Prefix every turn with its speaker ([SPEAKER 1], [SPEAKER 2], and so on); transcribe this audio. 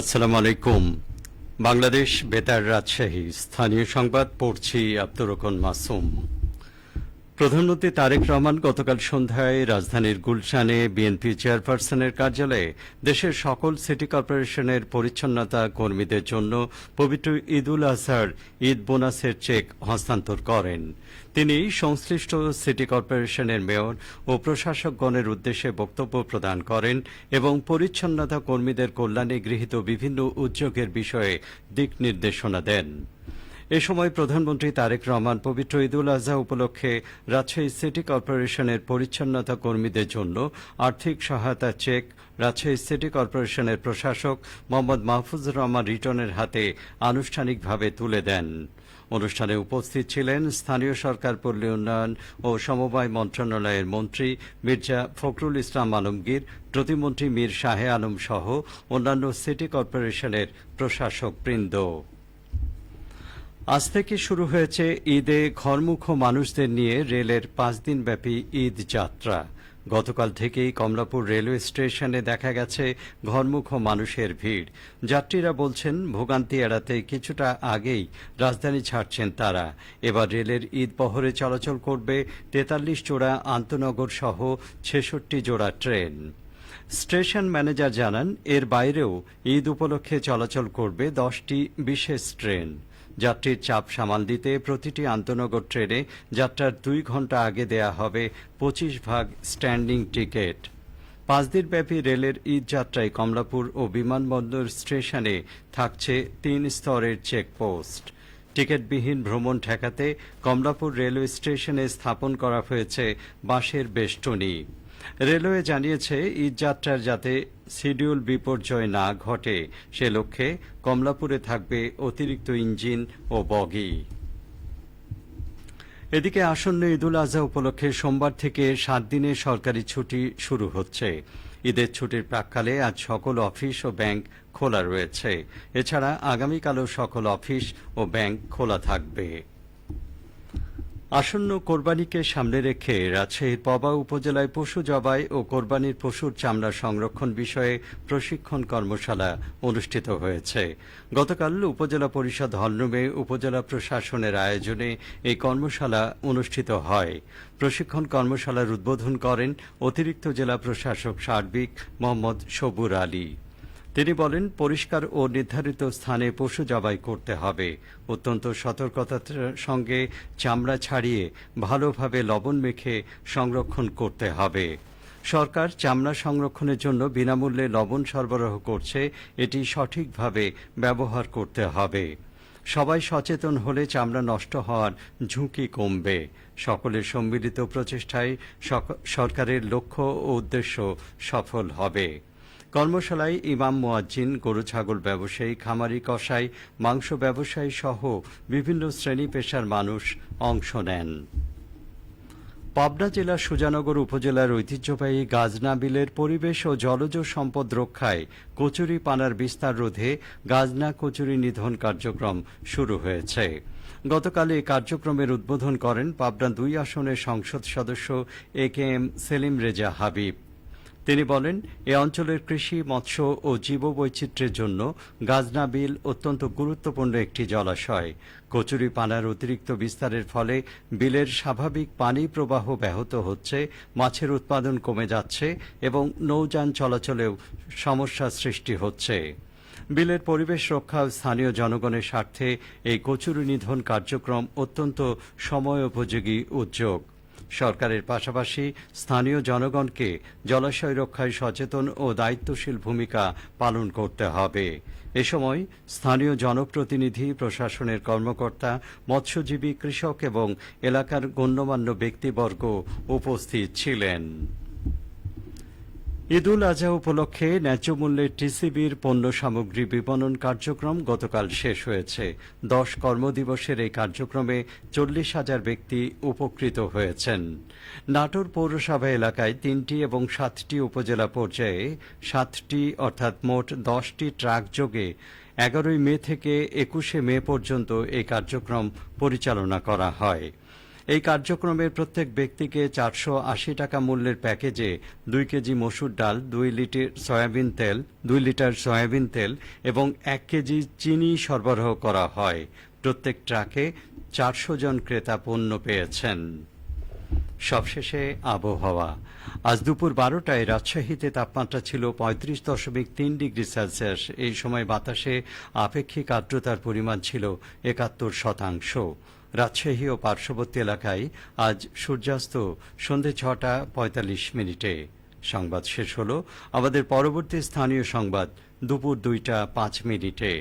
[SPEAKER 1] আসসালামু আলাইকুম। বাংলাদেশ বেতার রাজশাহী স্থানীয় সংবাদ পড়ছি আব্দুর রহমান মাসুম। প্রধানমন্ত্রী তারেক রহমান গতকাল সন্ধ্যায় রাজধানীর গুলশানে বিএনপি চেয়ারপারসনের কার্যালয়ে দেশের সকল সিটি কর্পোরেশনের পরিচ্ছন্নতা কর্মীদের জন্য পবিত্র ঈদ উল আজহার ঈদ বোনাসের চেক হস্তান্তর করেন। তিনি সংশ্লিষ্ট সিটি কর্পোরেশনের মেয়র ও প্রশাসকগণের উদ্দেশ্যে বক্তব্য প্রদান করেন এবং পরিচ্ছন্নতা কর্মীদের কল্যাণে গৃহীত বিভিন্ন উদ্যোগের বিষয়ে দিক নির্দেশনা দেন। এ সময় প্রধানমন্ত্রী তারেক রহমান পবিত্র ঈদ উল আজহা উপলক্ষে রাজশাহী সিটি কর্পোরেশনের পরিচ্ছন্নতা কর্মীদের জন্য আর্থিক সহায়তা চেক রাজশাহী সিটি কর্পোরেশনের প্রশাসক মোহাম্মদ মাহফুজুর রহমান রিটনের হাতে আনুষ্ঠানিকভাবে তুলে দেন। অনুষ্ঠানে উপস্থিত ছিলেন স্থানীয় সরকার, পল্লী উন্নয়ন ও সমবায় মন্ত্রণালয়ের মন্ত্রী মির্জা ফখরুল ইসলাম আলমগীর, প্রতিমন্ত্রী মীর শাহে আলম সহ অন্যান্য সিটি কর্পোরেশনের প্রশাসকবৃন্দ। আজ থেকে শুরু হয়েছে ঈদে ঘরমুখ মানুষদের নিয়ে রেলের 5 দিনব্যাপী ঈদ যাত্রা। গতকাল থেকেই কমলাপুর রেলওয়ে স্টেশনে দেখা গেছে ঘরমুখ মানুষের ভিড়। যাত্রীরা বলছেন ভোগান্তি এড়াতে কিছুটা আগেই রাজধানী ছাড়ছেন তারা। এবার রেলের ঈদ বহরে চলাচল করবে 43 জোড়া আন্তনগর সহ 66 জোড়া ট্রেন। স্টেশন ম্যানেজার জানান, এর বাইরেও ঈদ উপলক্ষে চলাচল করবে 10টি বিশেষ ট্রেন। যাত্রীর চাপ সামাল দিতে প্রতিটি আন্তনগর ট্রেনে যাত্রার 2 ঘণ্টা আগে দেয়া হবে 25 ভাগ স্ট্যান্ডিং টিকিট। 5 দিনব্যাপী রেলের ঈদ যাত্রায় কমলাপুর ও বিমানবন্দর স্টেশনে থাকছে 3 স্তরের চেকপোস্ট। টিকিটবিহীন ভ্রমণ ঠেকাতে কমলাপুর রেলওয়ে স্টেশনে স্থাপন করা হয়েছে বাঁশের বেষ্টনী। রেলওয়ে জানিয়েছে, ঈদ যাত্রার যাতে শিডিউল বিপর্যয় না ঘটে সে লক্ষ্যে কমলাপুরে থাকবে অতিরিক্ত ইঞ্জিন ও বগি। এদিকে আসন্ন ঈদ উল আজহা উপলক্ষে সোমবার থেকে 7 দিনের সরকারি ছুটি শুরু হচ্ছে। ঈদের ছুটির প্রাক্কালে আজ সকল অফিস ও ব্যাংক খোলা রয়েছে। এছাড়া আগামীকালও সকল অফিস ও ব্যাংক খোলা থাকবে। আসন্ন কোরবানিকে সামনে রেখে রাজশাহীর পবা উপজেলায় পশু জবাই ও কোরবানির পশুর চামড়া সংরক্ষণ বিষয়ে প্রশিক্ষণ কর্মশালা অনুষ্ঠিত হয়েছে। গতকাল উপজেলা পরিষদ হলরুমে উপজেলা প্রশাসনের আয়োজনে এই কর্মশালা অনুষ্ঠিত হয়। প্রশিক্ষণ কর্মশালার উদ্বোধন করেন অতিরিক্ত জেলা প্রশাসক সার্বিক মোহাম্মদ সবুর আলী। তিনি বলেন, পরিষ্কার ও নির্ধারিত স্থানে পশু জবাই করতে হবে। অত্যন্ত সতর্কতার সঙ্গে চামড়া ছাড়িয়ে ভালোভাবে লবণ মেখে সংরক্ষণ করতে হবে। সরকার চামড়া সংরক্ষণের জন্য বিনামূল্যে লবণ সরবরাহ করছে, এটি সঠিকভাবে ব্যবহার করতে হবে। সবাই সচেতন হলে চামড়া নষ্ট হওয়ার ঝুঁকি কমবে। সকলের সম্মিলিত প্রচেষ্টায় সরকারের লক্ষ্য ও উদ্দেশ্য সফল হবে। কর্মশালায় ইমাম মুয়াজ্জিন, গরু ছাগল ব্যবসায়ী, খামারি, কসাই, মাংস ব্যবসায়ী সহ বিভিন্ন শ্রেণী পেশার মানুষ অংশ নেন। পাবনা জেলার সুজানগর উপজেলার ঐতিহ্যবাহী গাজনা বিলের পরিবেশ ও জলজ সম্পদ রক্ষায় কচুরি পানার বিস্তার রোধে গাজনা কচুরি নিধন কার্যক্রম শুরু হয়েছে। গতকাল এই কার্যক্রমের উদ্বোধন করেন পাবনা 2 আসনের সংসদ সদস্য AKM সেলিম রেজা হাবিব। তিনি বলেন, এ অঞ্চলের কৃষি, মৎস্য ও জীববৈচিত্র্যের জন্য গাজনা বিল অত্যন্ত গুরুত্বপূর্ণ একটি জলাশয়। কচুরি পানার অতিরিক্ত বিস্তারের ফলে বিলের স্বাভাবিক পানি প্রবাহ ব্যাহত হচ্ছে, মাছের উৎপাদন কমে যাচ্ছে এবং নৌযান চলাচলেও সমস্যা সৃষ্টি হচ্ছে। বিলের পরিবেশ রক্ষা ও স্থানীয় জনগণের স্বার্থে এই কচুরি নিধন কার্যক্রম অত্যন্ত সময়োপযোগী উদ্যোগ। সরকারের পাশাপাশি স্থানীয় জনগণকে জলাশয় রক্ষায় সচেতন ও দায়িত্বশীল ভূমিকা পালন করতে হবে। এ সময় স্থানীয় জনপ্রতিনিধি, প্রশাসনের কর্মকর্তা, মৎস্যজীবী, কৃষক এবং এলাকার গণ্যমান্য ব্যক্তিবর্গ উপস্থিত ছিলেন। ঈদ উল আজহা উপলক্ষে ন্যায্য মূল্যে টিসিবির পণ্য সামগ্রী বিপণন কার্যক্রম গতকাল শেষ হয়েছে। 10 কর্মদিবসের এই কার্যক্রমে 40,000 ব্যক্তি উপকৃত হয়েছেন। নাটোর পৌরসভা এলাকায় 3টি এবং 7টি উপজেলা পর্যায়ে 7টি অর্থাৎ মোট 10টি ট্রাক যোগে 11 মে থেকে 21 মে পর্যন্ত এই কার্যক্রম পরিচালনা করা হয়। এই কার্যক্রমের প্রত্যেক ব্যক্তিকে 480 টাকা মূল্যের প্যাকেজে 2 কেজি মসুর ডাল, 2 লিটার সয়াবিন তেল এবং 1 কেজি চিনি সরবরাহ করা হয়। প্রত্যেক ট্রাকে 400 জন ক্রেতা পণ্য পেয়েছেন। সবশেষে আবহাওয়া। আজ দুপুর 12টায় রাজশাহীতে তাপমাত্রা ছিল 35.3 ডিগ্রি সেলসিয়াস। এই সময় বাতাসে আপেক্ষিক আর্দ্রতার পরিমাণ ছিল 71%। রাজশাহী ও পার্শ্ববর্তী এলাকায় আজ সূর্যাস্ত সন্ধে 6:45। সংবাদ শেষ হলো। আমাদের পরবর্তী স্থানীয় সংবাদ দুপুর 2:05।